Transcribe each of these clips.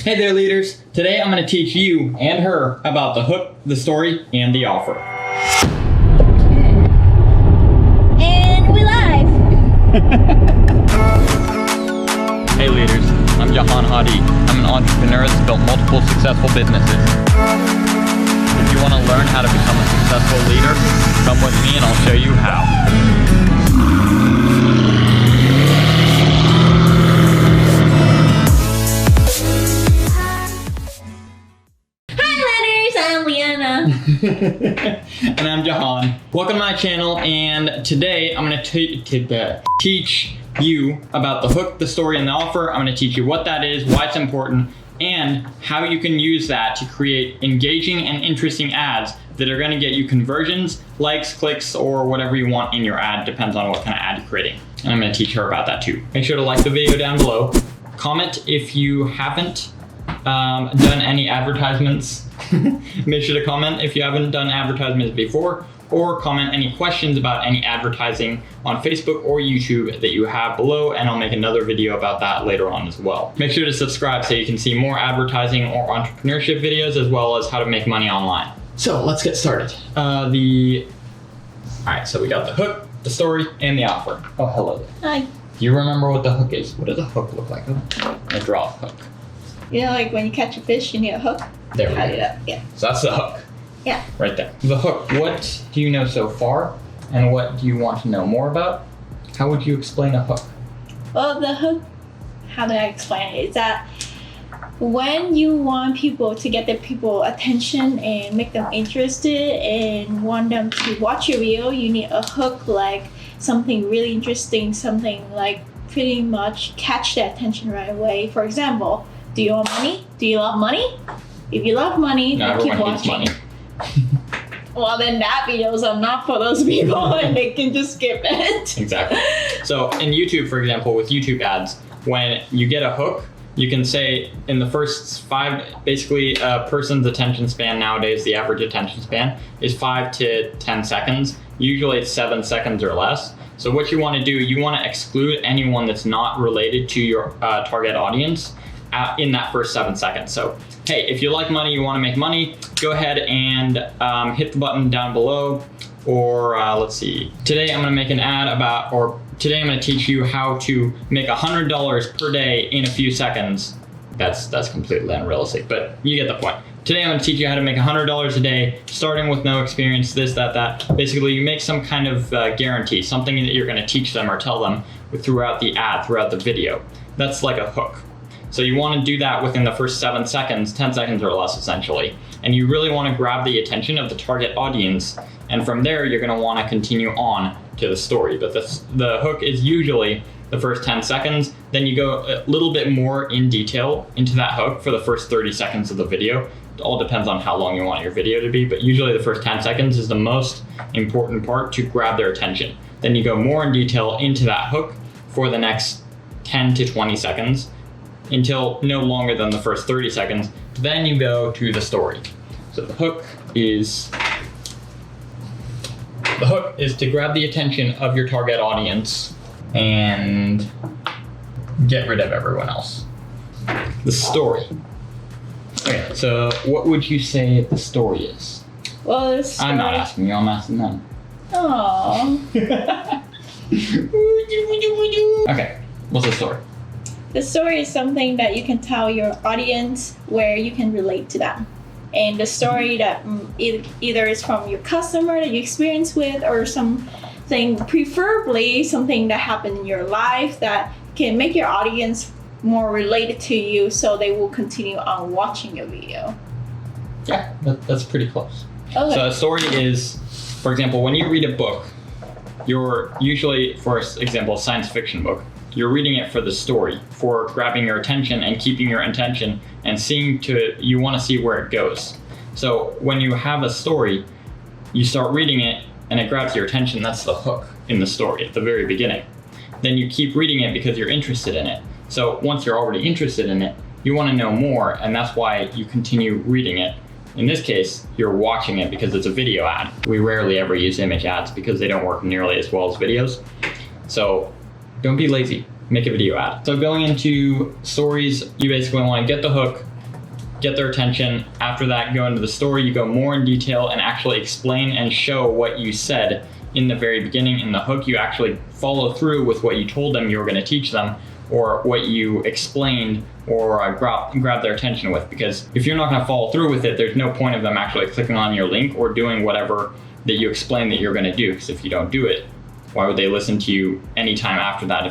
Hey there, leaders. Today I'm going to teach you and her about the hook, the story, and the offer. Okay. And we're live. Hey leaders, I'm Jahan. I'm an entrepreneur that's built multiple successful businesses. If you want to learn how to become a successful leader, come with me and I'll show you how. And I'm Jahan. Welcome to my channel, and today I'm going to teach you about the hook, the story, and the offer. I'm going to teach you what that is, why it's important, and how you can use that to create engaging and interesting ads that are going to get you conversions, likes, clicks, or whatever you want in your ad. Depends on what kind of ad you're creating. And I'm going to teach her about that too. Make sure to like the video down below. Comment if you haven't done any advertisements. Make sure to comment if you haven't done advertisements before, or comment any questions about any advertising on Facebook or YouTube that you have below, and I'll make another video about that later on as well. Make sure to subscribe so you can see more advertising or entrepreneurship videos, as well as how to make money online. So let's get started. Alright, so we got the hook, the story, and the offer. Oh, hello there. Hi. Do you remember what the hook is? What does a hook look like? I draw a hook. You know, like when you catch a fish, you need a hook. There we go. Yeah. So that's the hook. Yeah. Right there. The hook. What do you know so far, and what do you want to know more about? How would you explain a hook? Well, the hook, how do I explain it? Is that when you want people to get their people attention and make them interested and want them to watch your video, you need a hook, like something really interesting, something like pretty much catch their attention right away. For example, do you want money? Do you love money? If you love money, then keep watching. Money. Well, then that videos are not for those people and they can just skip it. Exactly. So in YouTube, for example, with YouTube ads, when you get a hook, you can say in the first 5, basically a person's attention span nowadays, the average attention span is 5 to 10 seconds. Usually it's 7 seconds or less. So what you want to do, you want to exclude anyone that's not related to your target audience in that first 7 seconds. So, hey, if you like money, you want to make money, go ahead and hit the button down below. Or let's see, today I'm going to make an ad about, or today I'm going to teach you how to make $100 per day in a few seconds. That's completely unrealistic, but you get the point. Today I'm going to teach you how to make $100 a day, starting with no experience, this, that. Basically, you make some kind of guarantee, something that you're going to teach them or tell them throughout the ad, throughout the video. That's like a hook. So you want to do that within the first 7 seconds, 10 seconds or less essentially. And you really want to grab the attention of the target audience. And from there, you're going to want to continue on to the story. But the hook is usually the first 10 seconds. Then you go a little bit more in detail into that hook for the first 30 seconds of the video. It all depends on how long you want your video to be. But usually the first 10 seconds is the most important part to grab their attention. Then you go more in detail into that hook for the next 10 to 20 seconds. Until no longer than the first 30 seconds, then you go to the story. So the hook is to grab the attention of your target audience and get rid of everyone else. The story. Okay, so what would you say the story is? Well, the story... I'm not asking you, I'm asking them. Aww. Okay, what's the story? The story is something that you can tell your audience where you can relate to them. And the story that either is from your customer that you experience with, or something, preferably something that happened in your life that can make your audience more related to you, so they will continue on watching your video. Yeah, that's pretty close. Okay. So a story is, for example, when you read a book, you're usually, for example, a science fiction book, you're reading it for the story, for grabbing your attention and keeping your attention and you want to see where it goes. So when you have a story, you start reading it and it grabs your attention. That's the hook in the story at the very beginning. Then you keep reading it because you're interested in it. So once you're already interested in it, you want to know more, and that's why you continue reading it. In this case, you're watching it because it's a video ad. We rarely ever use image ads because they don't work nearly as well as videos. So don't be lazy, make a video ad. So going into stories, you basically want to get the hook, get their attention. After that, go into the story, you go more in detail and actually explain and show what you said in the very beginning. In the hook, you actually follow through with what you told them you were going to teach them, or what you explained, or grab their attention with. Because if you're not going to follow through with it, there's no point of them actually clicking on your link or doing whatever that you explain that you're going to do. Because if you don't do it, why would they listen to you anytime after that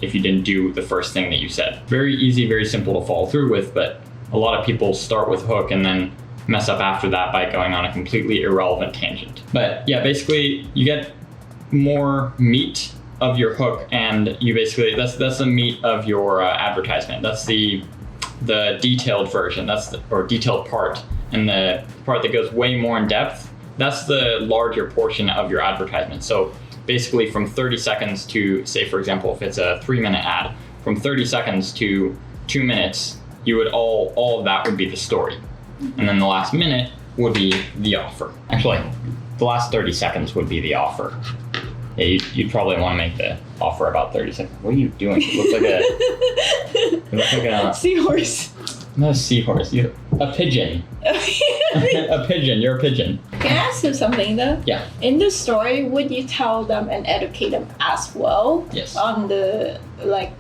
if you didn't do the first thing that you said? Very easy, very simple to follow through with, but a lot of people start with hook and then mess up after that by going on a completely irrelevant tangent. But yeah, basically you get more meat of your hook, and you basically that's the meat of your advertisement. That's the detailed version. Or detailed part, and the part that goes way more in depth. That's the larger portion of your advertisement. So basically, from 30 seconds to, say for example, if it's a 3-minute ad, from 30 seconds to 2 minutes, you would all of that would be the story, and then the last minute would be the offer. Actually, the last 30 seconds would be the offer. Yeah, you'd probably want to make the offer about 30 seconds. What are you doing? You look like a seahorse. Not a seahorse. A pigeon. A pigeon. You're a pigeon. Can I ask you something though? Yeah. In the story, would you tell them and educate them as well? Yes. On the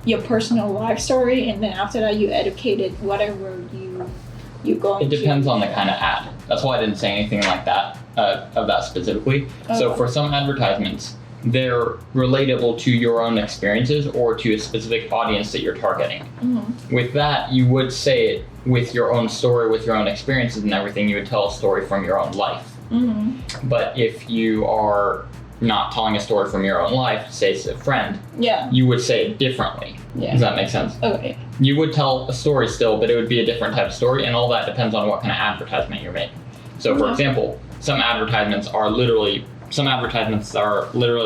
your personal life story, and then after that you educated whatever you going. It depends on the kind of ad. That's why I didn't say anything like that of that specifically. Oh. So for some advertisements, they're relatable to your own experiences or to a specific audience that you're targeting. Mm-hmm. With that, you would say it with your own story, with your own experiences and everything. You would tell a story from your own life. Mm-hmm. But if you are not telling a story from your own life, say it's a friend, yeah, you would say it differently. Yeah. Does that make sense? Okay. You would tell a story still, but it would be a different type of story, and all that depends on what kind of advertisement you're making. So for example, some advertisements are literally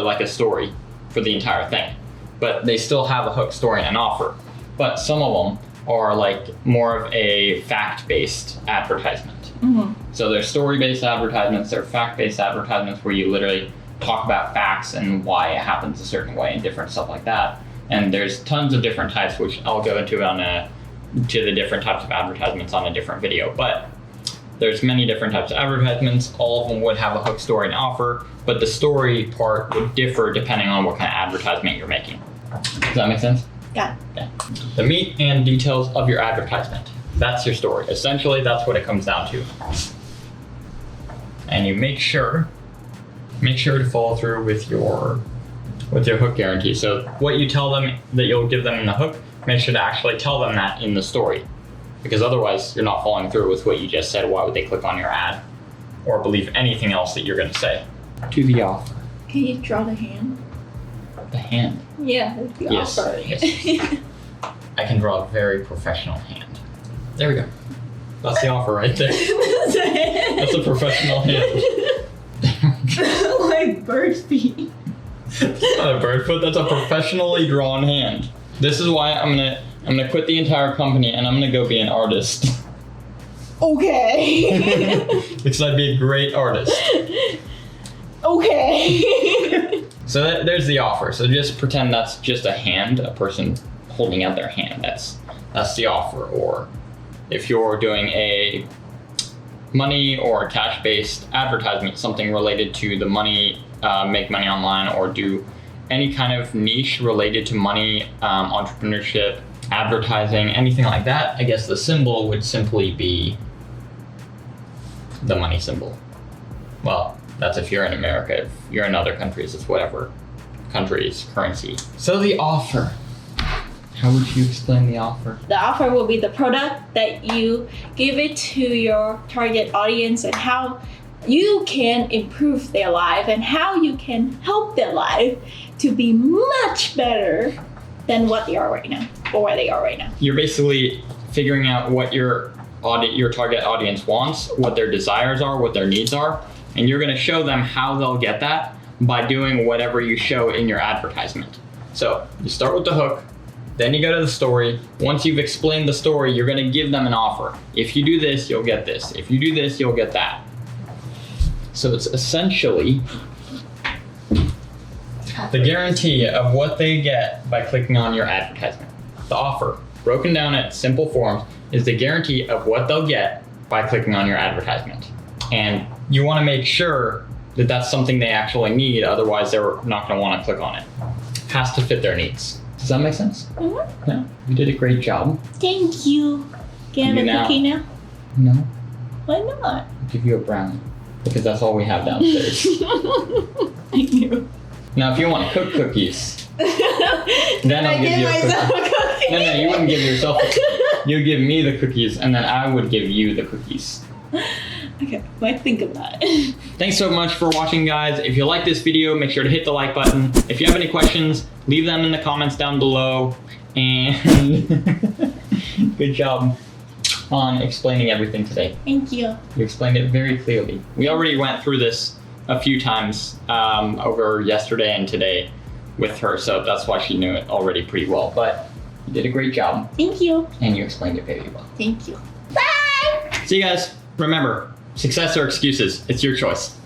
like a story for the entire thing, but they still have a hook, story, and an offer. But some of them are like more of a fact-based advertisement. Mm-hmm. So they're story-based advertisements, they're fact-based advertisements where you literally talk about facts and why it happens a certain way and different stuff like that. And there's tons of different types, which I'll go into to the different types of advertisements on a different video. But there's many different types of advertisements. All of them would have a hook, story, and offer, but the story part would differ depending on what kind of advertisement you're making. Does that make sense? Yeah. Yeah. The meat and details of your advertisement. That's your story. Essentially, that's what it comes down to. And you make sure to follow through with your hook guarantee. So what you tell them that you'll give them in the hook, make sure to actually tell them that in the story. Because otherwise, you're not following through with what you just said. Why would they click on your ad or believe anything else that you're going to say? To the offer. Can you draw the hand? The hand? Yeah, the Yes. offer. Yes. I can draw a very professional hand. There we go. That's the offer right there. That's a professional hand. Like bird feet. That's not a bird foot. That's a professionally drawn hand. This is why I'm gonna quit the entire company and I'm gonna go be an artist. Okay. Because I'd be a great artist. Okay. So there's the offer. So just pretend that's just a hand, a person holding out their hand. That's the offer. Or if you're doing a money or cash-based advertisement, something related to the money, make money online, or do any kind of niche related to money, entrepreneurship, advertising, anything like that, I guess the symbol would simply be the money symbol. Well, that's if you're in America. If you're in other countries, it's whatever country's currency. So the offer. How would you explain the offer? The offer will be the product that you give it to your target audience, and how you can improve their life and how you can help their life to be much better than what they are right now, or where they are right now. You're basically figuring out what your target audience wants, what their desires are, what their needs are, and you're going to show them how they'll get that by doing whatever you show in your advertisement. So you start with the hook, then you go to the story. Once you've explained the story, you're going to give them an offer. If you do this, you'll get this. If you do this, you'll get that. So it's essentially the guarantee of what they get by clicking on your advertisement. The offer, broken down at simple forms, is the guarantee of what they'll get by clicking on your advertisement. And you want to make sure that that's something they actually need, otherwise they're not going to want to click on it. It has to fit their needs. Does that make sense? Mm-hmm. Yeah, you did a great job. Thank you. Can I have a cookie now? No. Why not? I'll give you a brownie, because that's all we have downstairs. I knew. Now, if you want to cook cookies, then I'll give you a myself cookie. a cookie. No, you wouldn't give yourself a cookie. You give me the cookies, and then I would give you the cookies. Okay, might think of that. Thanks so much for watching, guys. If you like this video, make sure to hit the like button. If you have any questions, leave them in the comments down below. And good job on explaining everything today. Thank you. You explained it very clearly. We already went through this a few times over yesterday and today with her, so that's why she knew it already pretty well. But you did a great job. Thank you. And you explained it very well. Thank you. Bye! See you guys. Remember, success or excuses, it's your choice.